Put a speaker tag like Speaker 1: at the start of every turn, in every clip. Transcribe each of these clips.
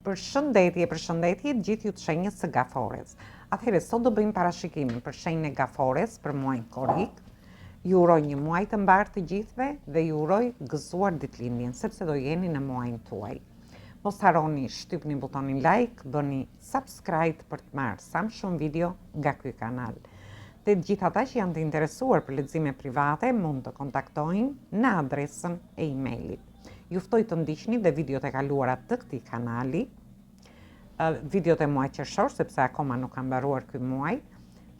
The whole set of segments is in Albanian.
Speaker 1: Përshëndetje gjithë ju të shenjës së Gafores. Atëherë, sot do bëjmë parashikimin për shenjën e Gafores për muajin Korrik. Ju uroj një muaj të mbarë të gjithëve dhe ju uroj gëzuar ditëlindjen, sepse do jeni në muajin tuaj. Mos harroni shtypni butonin like, bëni subscribe për të marrë sa më shumë video nga ky kanal. Dhe gjithë ata që janë të interesuar për lexime private mund të kontaktojnë në adresën e emailit. Ju ftoj të ndiqni dhe videot e kaluara të këtij kanali, videot e muajit qershor, sepse akoma nuk ka mbaruar ky muaj,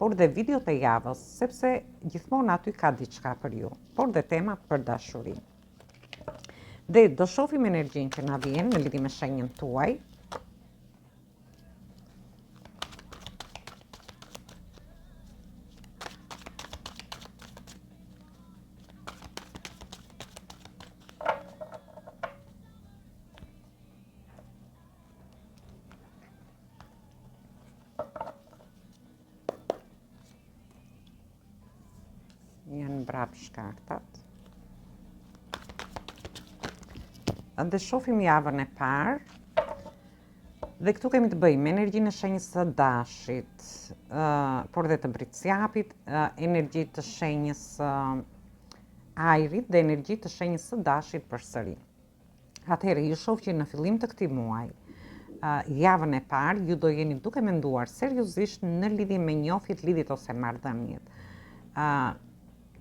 Speaker 1: por dhe videot e javës, sepse gjithmonë aty ka diçka për ju, por dhe tema për dashurinë. Dhe do shohim energjinë që na vjen në lidhje me shenjën tuaj. Janë mbrapsht kartat. Dhe shohim javën e parë. Dhe këtu kemi të bëjmë energjinë e shenjës së Dashit, por dhe të Britsjapit, energji të shenjës së Ajrit dhe energji të shenjës së Dashit përsëri. Atëherë, ju shoh që në fillim të këtij muaji, javën e parë, ju do jeni duke menduar seriozisht në lidhje me njohjet, lidhjet ose marrëdhëniet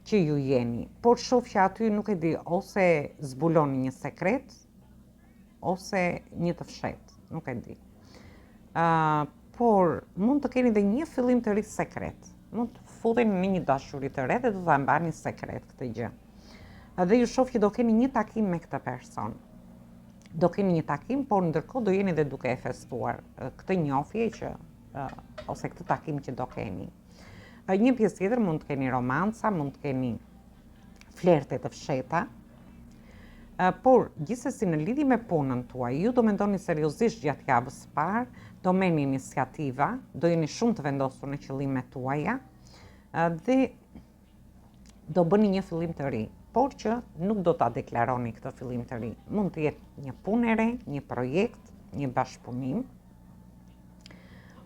Speaker 1: që ju jeni, por shoh që aty nuk e di, ose zbuloni një sekret, ose një të fshetë, nuk e di. Por mund të keni dhe një fillim të ri sekret, mund të futeni në një dashuri të re dhe do ta mbani sekret këtë gjë. Dhe ju shoh që do keni një takim me këtë person. Do keni një takim, por ndërkohë do jeni dhe duke e festuar këtë njohje që ose këtë takim që do keni. Një pjesë tjetër mund të keni romanca, mund të keni flerte të fsheta, por gjithsesi në lidhje me punën tuaj, ju do mendoni seriozisht gjatë javës së parë, do merrni iniciativa, do jeni shumë të vendosur në qëllimet tuaja dhe do bëni një fillim të ri, por që nuk do ta deklaroni këtë fillim të ri. Mund të jetë një punë e re, një projekt, një bashkëpunim,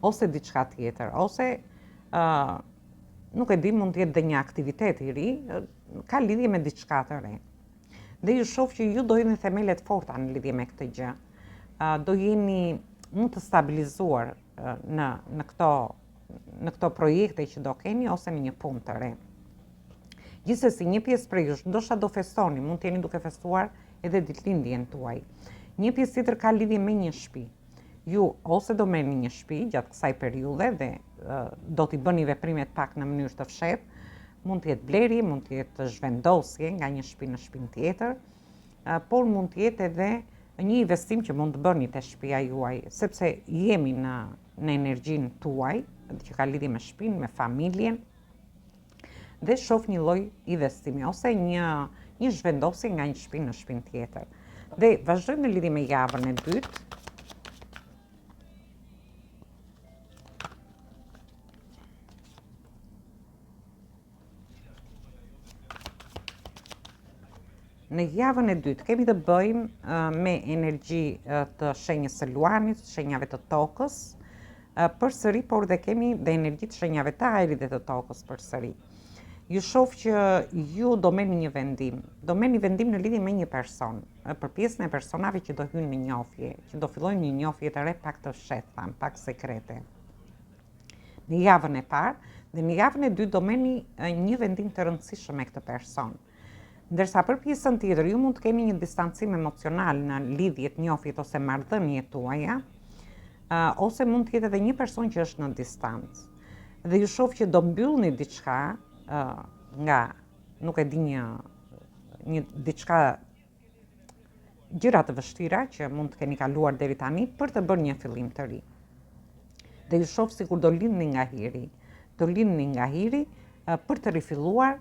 Speaker 1: ose diçka tjetër, ose nuk e di, mund të jetë dhe një aktivitet i ri, ka lidhje me diçka të re. Dhe ju shoh që ju do jeni themelet forta në lidhje me këtë gjë. Do jeni mund të stabilizuar në këto projekte që do keni ose në një punë të re. Gjithsesi, një pjesë prej jush ndoshta do festoni, mund të jeni duke festuar edhe ditëlindjen tuaj. Një pjesë tjetër ka lidhje me një shtëpi. Ju ose do merrni një shtëpi gjatë kësaj periudhe dhe do t'i bëni veprimet pak në mënyrë të fshehtë, mund të jetë blerje, mund të jetë zhvendosje nga një shtëpi në shtëpinë tjetër, por mund të jetë edhe një investim që mund të bëni te shtëpia juaj, sepse jemi në energjinë tuaj, që ka lidhje me shtëpinë, me familjen, dhe shoh një lloj investimi ose një zhvendosje nga një shtëpi në shtëpinë tjetër. Dhe vazhdojmë në lidhje me javën e dytë. Në javën e dytë kemi të bëjmë me energji të shenjës së Luanit, shenjave të tokës, përsëri, por dhe kemi dhe energji të shenjave të ajrit dhe të tokës përsëri. Ju shoh që ju do merrni një vendim. Do merrni vendim në lidhje me një person, për pjesën e personave që do hynë në njohje, që do fillojnë një njohje të re pak të fshehta, pak sekrete. Në javën e parë dhe në javën e dytë do merrni një vendim të rëndësishëm me këtë person. Ndërsa për pjesën tjetër, ju mund të keni një distancim emocional në lidhjet, njohjet ose marrëdhëniet tuaja, ose mund të jetë edhe një person që është në distancë. Dhe ju shoh që do mbyllni diçka nga, nuk e di, një diçka, gjëra të vështira që mund të keni kaluar deri tani për të bërë një fillim të ri. Dhe ju shoh sikur do lindni nga hiri. Do lindni nga hiri për të rifilluar,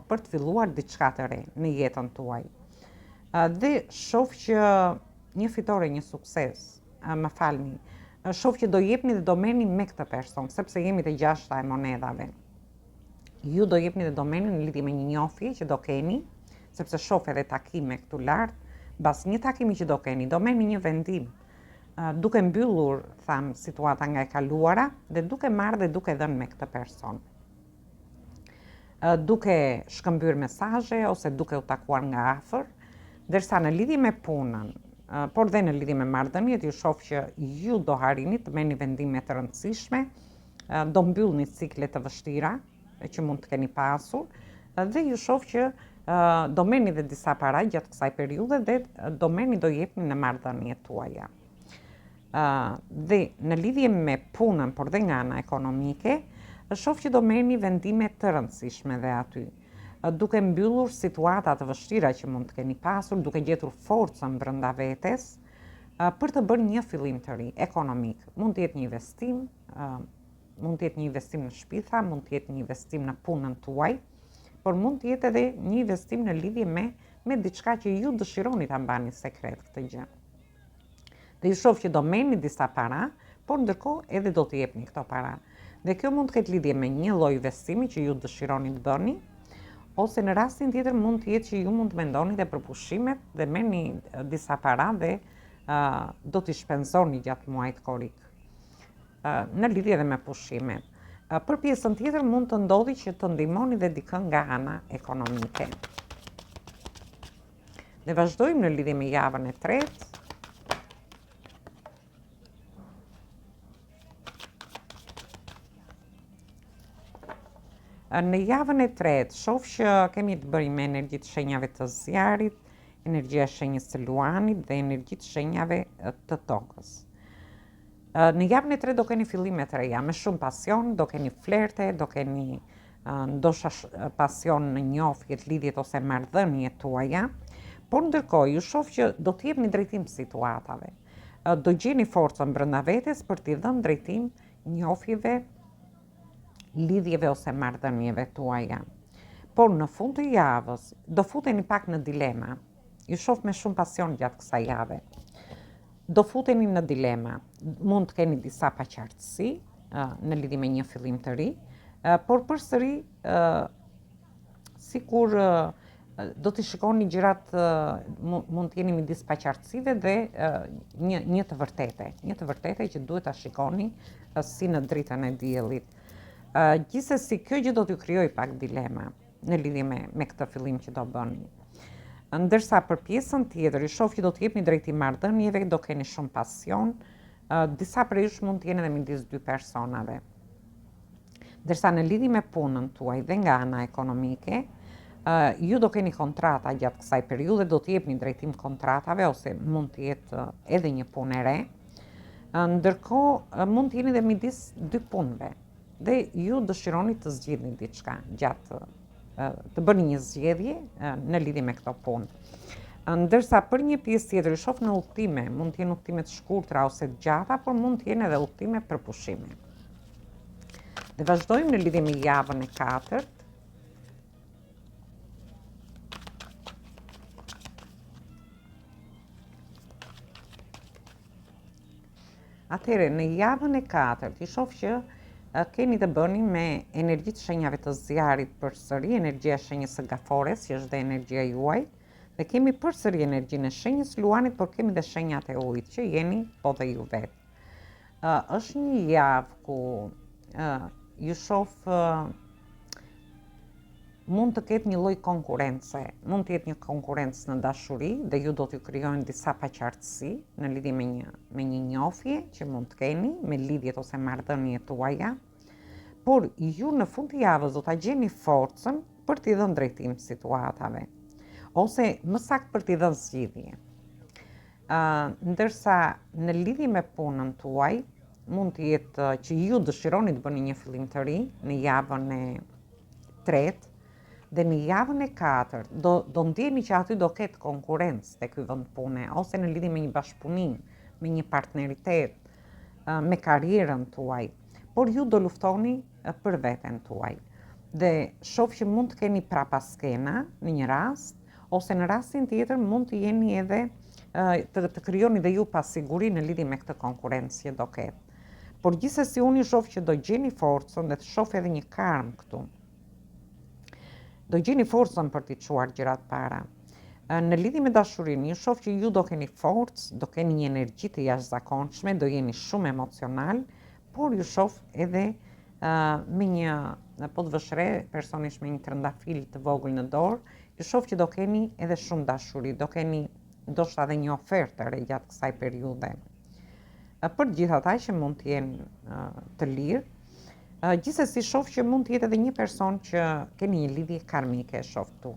Speaker 1: për të filluar diçka të re në jetën tuaj. Dhe shoh që një fitore, një sukses, më falni, shoh që do jepni dhe do merrni me këtë person, sepse jemi të gjashta e monedhave. Ju do jepni dhe do merrni në lidhje me një njohje që do keni, sepse shoh edhe takime këtu lart, mbas një takimi që do keni, do merrni një vendim. duke mbyllur, situata nga e kaluara dhe duke marrë dhe duke dhënë me këtë person. Duke shkëmbyer mesazhe ose duke u takuar nga afër, ndërsa në lidhje me punën, por dhe në lidhje me marrëdhëniet, ju shoh që ju do harini të merrni vendime të rëndësishme, do mbyllni cikle të vështira që mund të keni pasur dhe ju shoh që do merrni dhe disa para gjatë kësaj periudhe dhe do jepni në marrëdhëniet tuaja. Dhe në lidhje me punën, por dhe nga ana ekonomike, shoh që do merrni vendime të rëndësishme dhe aty, duke mbyllur situata të vështira që mund të keni pasur, duke gjetur forcën brenda vetes për të bërë një fillim të ri ekonomik. Mund të jetë një investim, mund të jetë një investim në shpitha, mund të jetë një investim në punën tuaj, por mund të jetë edhe një investim në lidhje me diçka që ju dëshironi ta mbani sekret këtë gjë. Dhe ju shoh që do merrni disa para, por ndërkohë edhe do të jepni këto para. Dhe kjo mund të ketë lidhje me një lloj investimi që ju dëshironi të bëni, ose në rastin tjetër mund të jetë që ju mund të mendoni dhe për pushimet dhe merrni disa para dhe do t'i shpenzoni gjatë muajit korrik në lidhje dhe me pushimet. Për pjesën tjetër mund të ndodhi që të ndihmoni dhe dikën nga ana ekonomike. Ne vazhdojmë në lidhje me javën e tretë. Në javën e tretë, shoh që kemi të bëjmë me energji të shenjave të zjarit, energjia e shenjës së luanit dhe energji të shenjave të tokës. Në javën e tretë do keni fillime të reja, me shumë pasion, do keni flerte, do keni ndoshta pasion në njohjet, lidhjet ose marrëdhëniet tuaja, por ndërkohë ju shoh që do të jepni drejtim situatave. Do gjeni forcën brenda vetes për t'i dhënë drejtim njohjeve, lidhjeve ose marrëdhënieve tuaja. Por në fund të javës do futeni pak në dilema. Ju shoh me shumë pasion gjatë kësaj jave. Do futeni në dilema. Mund të keni disa paqartësi në lidhje me një fillim të ri, por përsëri sikur do t'i shikoni gjërat, mund të jeni midis paqartësive dhe një të vërtete që duhet ta shikoni si në dritën e diellit. Gjithsesi, kjo gjë do t'ju krijoj pak dilema në lidhje me këtë fillim që do bëni. Ndërsa për pjesën tjetër, ju shoh që do të jepni drejtim marrëdhënieve, do keni shumë pasion, disa prej jush mund të jeni edhe midis dy personave. Ndërsa në lidhje me punën tuaj dhe nga ana ekonomike, ju do keni kontrata gjatë kësaj periudhe, do të jepni drejtim kontratave ose mund të jetë edhe një punë e re. Ndërkohë mund të jeni edhe midis dy punëve. Dhe ju dëshironi të zgjidhni diçka gjatë, të bëni një zgjedhje në lidhje me këto punë. Ndërsa për një pjesë tjetër, ju shoh në udhëtime, mund të jenë udhëtime të shkurtra ose të gjata, por mund të jenë edhe udhëtime për pushime. Dhe vazhdojmë në lidhje me javën e katërt. Atëherë, në javën e katërt, ju shoh që keni të bëni me energji të shenjave të zjarit përsëri, energjia e shenjës së gafores, që është dhe energjia juaj, dhe kemi përsëri energjinë e shenjës luanit, por kemi dhe shenjat e ujit, që jeni po dhe ju vetë. Është një javë ku ju shoh mund të ketë një lloj konkurrence, mund të jetë një konkurrencë në dashuri dhe ju do t'ju krijojnë disa paqartësi në lidhje me një njohje që mund të keni, me lidhjet ose marrëdhëniet tuaja, por ju në fund të javës do ta gjeni forcën për t'i dhënë drejtim situatave, ose më saktë për t'i dhënë zgjidhje. Ndërsa në lidhje me punën tuaj, mund të jetë që ju dëshironi të bëni një fillim të ri në javën e tretë, dhe në javën e katërt do ndjeni që aty do ketë konkurrencë te ky vend pune, ose në lidhje me një bashkëpunim, me një partneritet, me karrierën tuaj, por ju do luftoni për veten tuaj. Dhe shoh që mund të keni prapaskena në një rast, ose në rastin tjetër mund të jeni edhe të krijoni dhe ju pasiguri në lidhje me këtë konkurrencë që do ketë. Por gjithsesi unë shoh që do gjeni forcën dhe të shoh edhe një karm këtu. Do gjeni forcën për t'i çuar gjërat para. Në lidhje me dashurinë, ju shoh që ju do keni forcë, do keni një energji të jashtëzakonshme, do jeni shumë emocional, por ju shoh edhe me një po të vëshre, personish me një trëndafil të vogël në dorë, ju shoh që do keni edhe shumë dashuri, do keni ndoshta edhe një ofertë të re gjatë kësaj periudhe. Për gjithë ata që mund të jenë të lirë, gjithsesi shoh që mund të jetë edhe një person që keni një lidhje karmike, shoh këtu.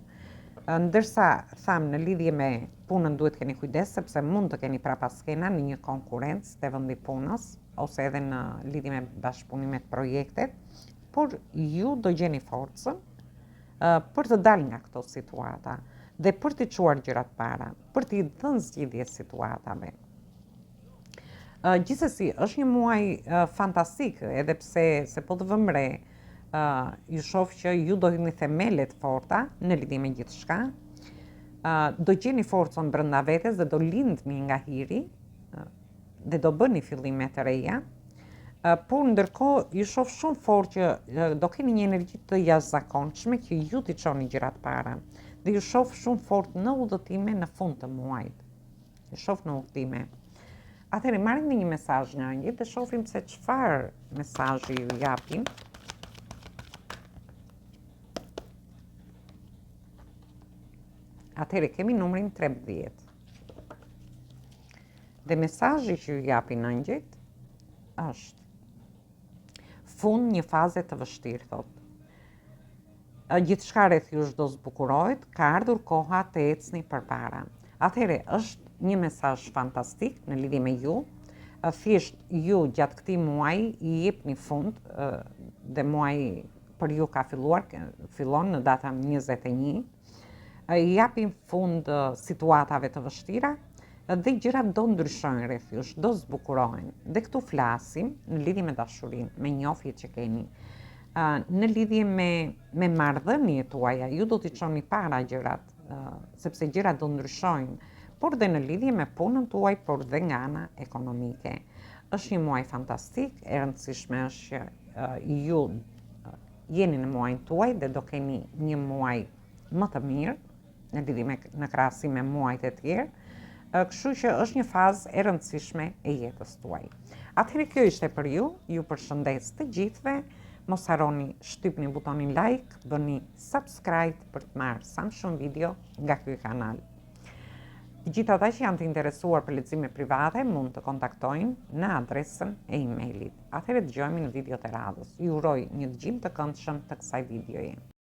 Speaker 1: Ndërsa tham në lidhje me punën duhet keni kujdes sepse mund të keni prapaskena në një konkurrencë të vendi punës ose edhe në lidhje me bashkëpunimet, projektet, por ju do gjeni forcën për të dalë nga këto situata dhe për të çuar gjërat para, për të dhënë zgjidhje situatave. Gjithsesi është një muaj fantastik, edhe pse se po të vëmë re, ju shoh që ju do jeni themelet forta në lidhje me gjithçka, do gjeni forcën brenda vetes dhe do lindni nga hiri dhe do bëni fillime të reja, por ndërkohë ju shoh shumë fort që do keni një energji të jashtëzakonshme që ju t'i çoni gjërat para dhe ju shoh shumë fort në udhëtime në fund të muajit. Ju shoh në udhëtime. Atëherë marrim një mesazh nga ëngjëllit dhe shohim se çfarë mesazhi ju japin. Atëherë kemi numrin 13. Dhe mesazhi që ju japin ëngjëllit është fund një faze të vështirë, thot. Gjithçka rreth jush do zbukurohet, ka ardhur koha të ecni përpara. Atëherë është një mesazh fantastik në lidhje me ju. Thjesht ju gjatë këtij muaji i jepni fund dhe muaji për ju ka fillon në datën 21. I japin fund situatave të vështira dhe gjërat do ndryshojnë rreth jush, do zbukurohen. Dhe këtu flasim në lidhje me dashurinë, me njohjet që keni. Në lidhje me marrëdhëniet tuaja, ju do t'i çoni para gjërat, sepse gjërat do ndryshojnë, por dhe në lidhje me punën tuaj, por dhe nga ana ekonomike. Është një muaj fantastik, e rëndësishme është që ju jeni në muajin tuaj dhe do keni një muaj më të mirë në lidhje në krahasim me muajt e tjerë. Kështu që është një fazë e rëndësishme e jetës tuaj. Atëherë kjo ishte për ju përshëndes të gjithëve, mos harroni shtypni butonin like, bëni subscribe për të marrë sa më shumë video nga ky kanal. Të gjithë ata që janë të interesuar për lexime private mund të kontaktojnë në adresën e emailit. Atëherë dëgjohemi në videot e radhës. Ju uroj një dëgjim të këndshëm të kësaj videoje.